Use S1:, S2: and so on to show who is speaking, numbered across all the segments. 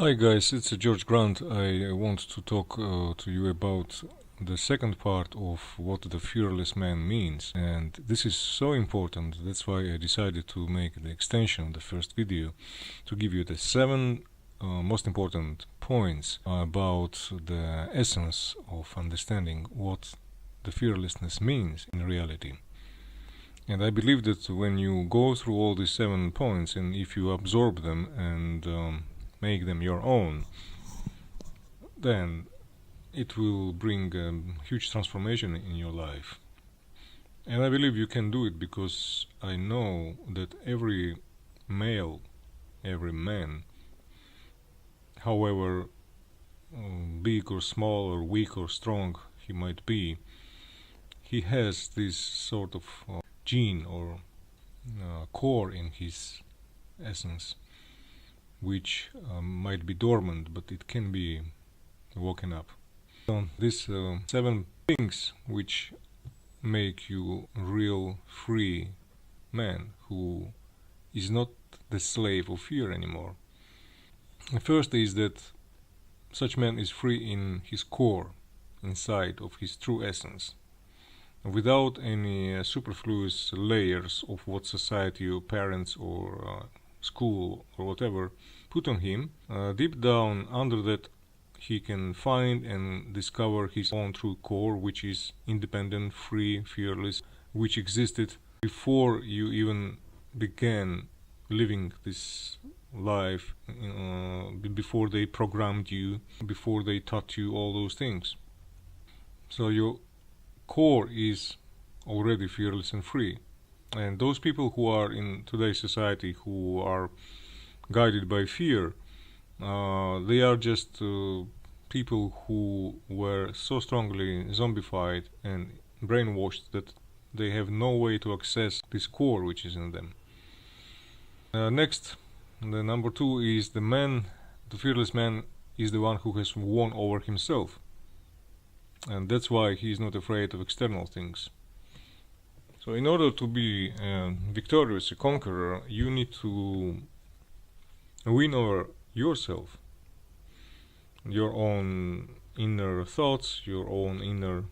S1: Hi guys, it's George Grant. I want to talk to you about the second part of what the fearless man means, and this is so important. That's why I decided to make the extension of the first video to give you the seven most important points about the essence of understanding what the fearlessness means in reality. And I believe that when you go through all these 7 points, and if you absorb them and make them your own, then it will bring a huge transformation in your life. And I believe you can do it because I know that every male, every man, however big or small or weak or strong he might be, he has this sort of gene or core in his essence, which might be dormant, but it can be woken up. So these 7 things which make you a real free man who is not the slave of fear anymore. The first is that such man is free in his core, inside of his true essence, without any superfluous layers of what society or parents or school or whatever put on him. Deep down under that he can find and discover his own true core, which is independent, free, fearless, which existed before you even began living this life, before they programmed you, before they taught you all those things. So your core is already fearless and free. And those people who are in today's society who are guided by fear, they are just people who were so strongly zombified and brainwashed that they have no way to access this core which is in them. Next, the number 2 is the fearless man is the one who has won over himself. And that's why he is not afraid of external things. So in order to be victorious, a conqueror, you need to win over yourself, your own inner thoughts, your own inner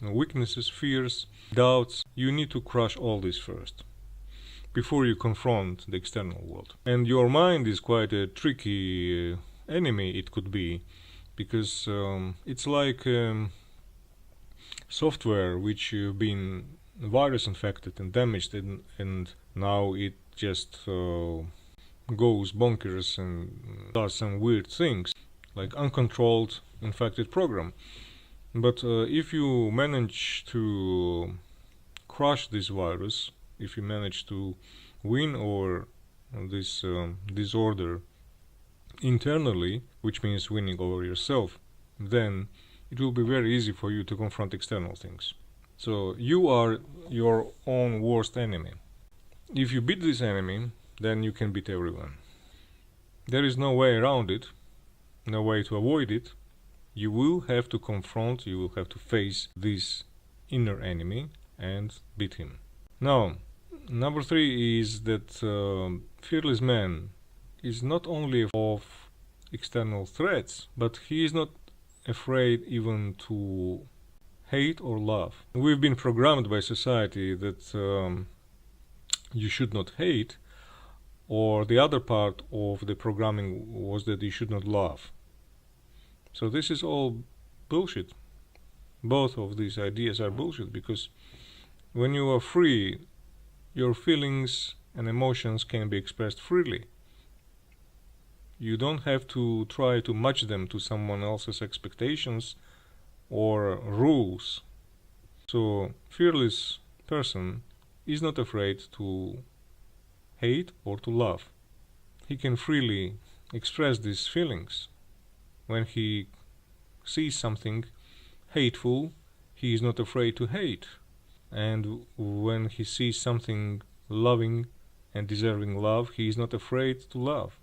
S1: weaknesses, fears, doubts. You need to crush all this first before you confront the external world. And your mind is quite a tricky enemy, it could be, because it's like software which you've been virus infected and damaged, and now it just goes bonkers and does some weird things, like uncontrolled infected program. But if you manage to crush this virus, if you manage to win over this disorder internally, which means winning over yourself, then it will be very easy for you to confront external things. So you are your own worst enemy. If you beat this enemy, then you can beat everyone. There is no way around it, no way to avoid it. You will have to confront, you will have to face this inner enemy and beat him. Now, number 3 is that fearless man is not only of external threats, but he is not afraid even to hate or love. We've been programmed by society that you should not hate, or the other part of the programming was that you should not love. So this is all bullshit. Both of these ideas are bullshit, because when you are free, your feelings and emotions can be expressed freely. You don't have to try to match them to someone else's expectations or rules. So fearless person is not afraid to hate or to love. He can freely express these feelings. When he sees something hateful, he is not afraid to hate. And when he sees something loving and deserving love, he is not afraid to love.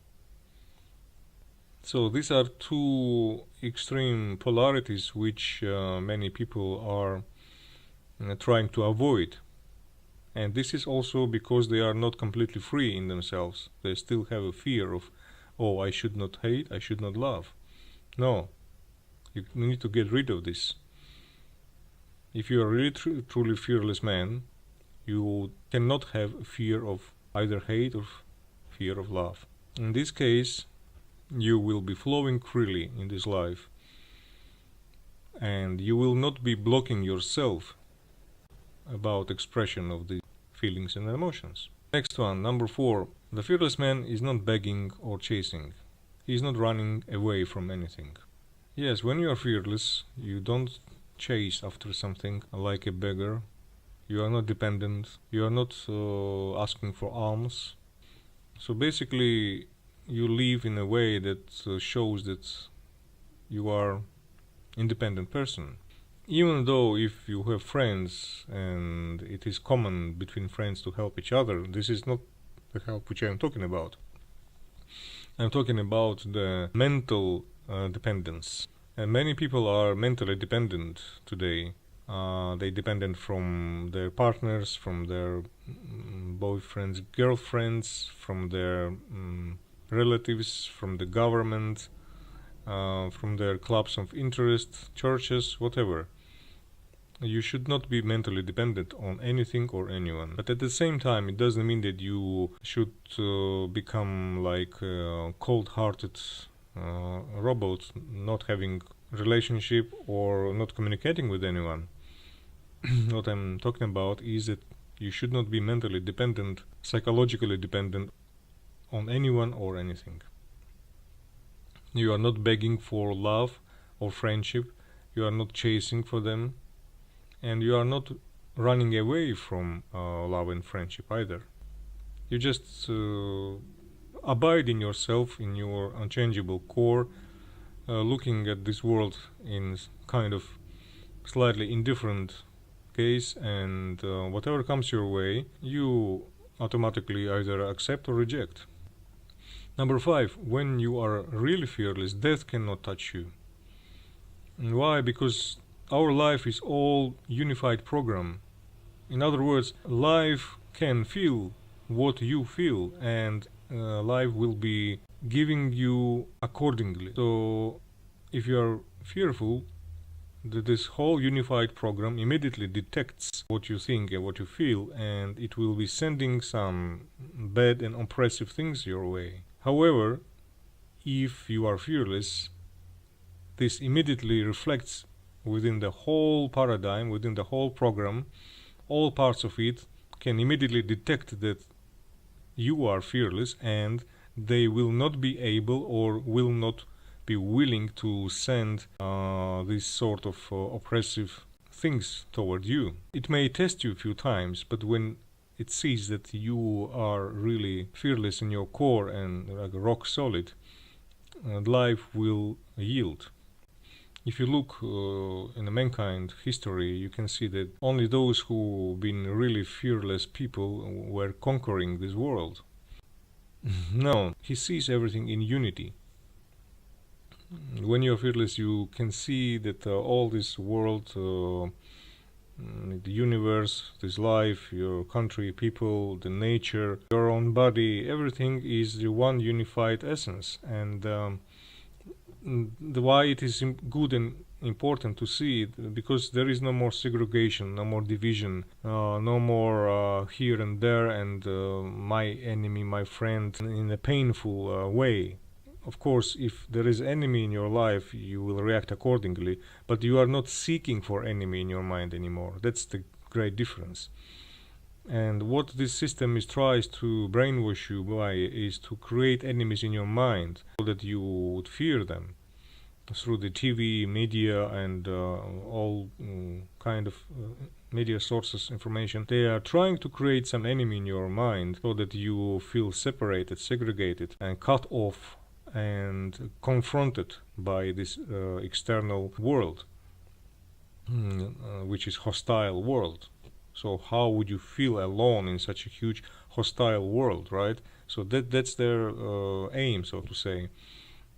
S1: So these are 2 extreme polarities which many people are trying to avoid. And this is also because they are not completely free in themselves. They still have a fear of oh, I should not hate, I should not love. No, you need to get rid of this. If you are really truly fearless man, you cannot have fear of either hate or fear of love. In this case, you will be flowing freely in this life, and you will not be blocking yourself about expression of the feelings and emotions. Next one, number 4. The fearless man is not begging or chasing. He is not running away from anything. Yes, when you are fearless, you don't chase after something like a beggar. You are not dependent. You are not asking for alms. So basically, you live in a way that shows that you are independent person. Even though if you have friends and it is common between friends to help each other, this is not the help which I am talking about. I'm talking about the mental dependence. And many people are mentally dependent today. They dependent from their partners, from their boyfriends, girlfriends, from their relatives, from the government, from their clubs of interest, churches, whatever. You should not be mentally dependent on anything or anyone. But at the same time, it doesn't mean that you should become like a cold-hearted robot, not having relationship or not communicating with anyone. What I'm talking about is that you should not be mentally dependent, psychologically dependent on anyone or anything. You are not begging for love or friendship. You are not chasing for them. And you are not running away from love and friendship either. You just abide in yourself, in your unchangeable core, looking at this world in kind of slightly indifferent case, and whatever comes your way, you automatically either accept or reject. Number 5, when you are really fearless, death cannot touch you. And why? Because our life is all unified program. In other words, life can feel what you feel, and life will be giving you accordingly. So if you are fearful, this whole unified program immediately detects what you think and what you feel, and it will be sending some bad and oppressive things your way. However, if you are fearless, this immediately reflects within the whole paradigm, within the whole program. All parts of it can immediately detect that you are fearless, and they will not be able or will not be willing to send this sort of oppressive things toward you. It may test you a few times, but when it sees that you are really fearless in your core and like rock solid, life will yield. If you look in the mankind history, you can see that only those who've been really fearless people were conquering this world. No, he sees everything in unity. When you're fearless, you can see that all this world, the universe, this life, your country, people, the nature, your own body, everything is the one unified essence. And why it is good and important to see it, because there is no more segregation, no more division, no more here and there, and my enemy, my friend, in a painful way. Of course, if there is enemy in your life, you will react accordingly, but you are not seeking for enemy in your mind anymore. That's the great difference. And what this system tries to brainwash you by is to create enemies in your mind so that you would fear them through the TV, media, and all kind of media sources, information. They are trying to create some enemy in your mind so that you feel separated, segregated, and cut off and confronted by this external world, which is hostile world. So how would you feel alone in such a huge hostile world, right? So that's their aim, so to say.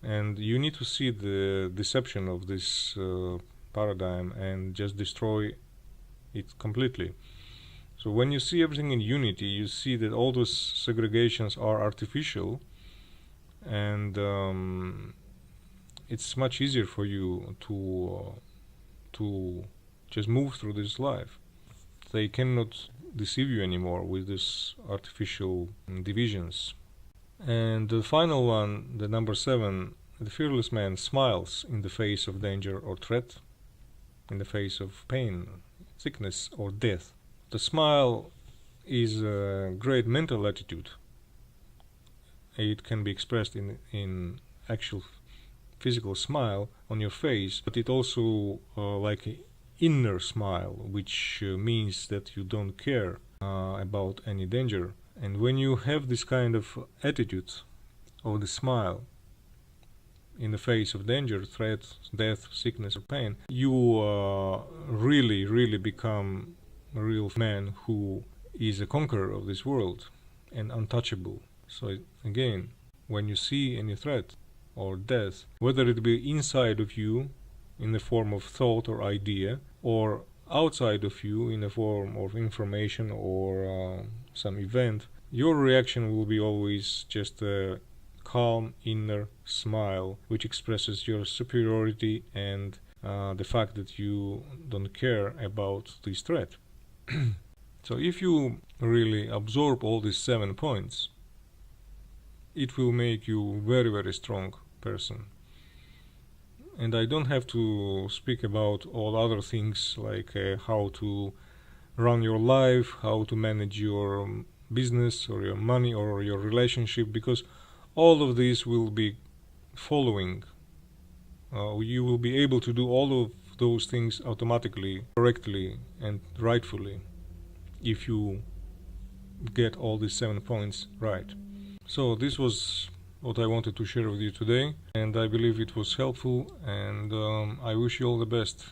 S1: And you need to see the deception of this paradigm and just destroy it completely. So when you see everything in unity, you see that all those segregations are artificial, and it's much easier for you to just move through this life. They cannot deceive you anymore with these artificial divisions. And the final one, the number 7, the fearless man smiles in the face of danger or threat, in the face of pain, sickness, or death. The smile is a great mental attitude. It can be expressed in actual physical smile on your face, but it also like an inner smile, which means that you don't care about any danger. And when you have this kind of attitude of the smile in the face of danger, threat, death, sickness, or pain, you really become a real man who is a conqueror of this world and untouchable. So again, when you see any threat or death, whether it be inside of you in the form of thought or idea, or outside of you in the form of information or some event, your reaction will be always just a calm inner smile, which expresses your superiority and the fact that you don't care about this threat. So if you really absorb all these 7 points, it will make you a very strong person. And I don't have to speak about all other things like how to run your life, how to manage your business or your money or your relationship, because all of these will be following. You will be able to do all of those things automatically, correctly, and rightfully if you get all these 7 points right. So this was what I wanted to share with you today, and I believe it was helpful, and I wish you all the best.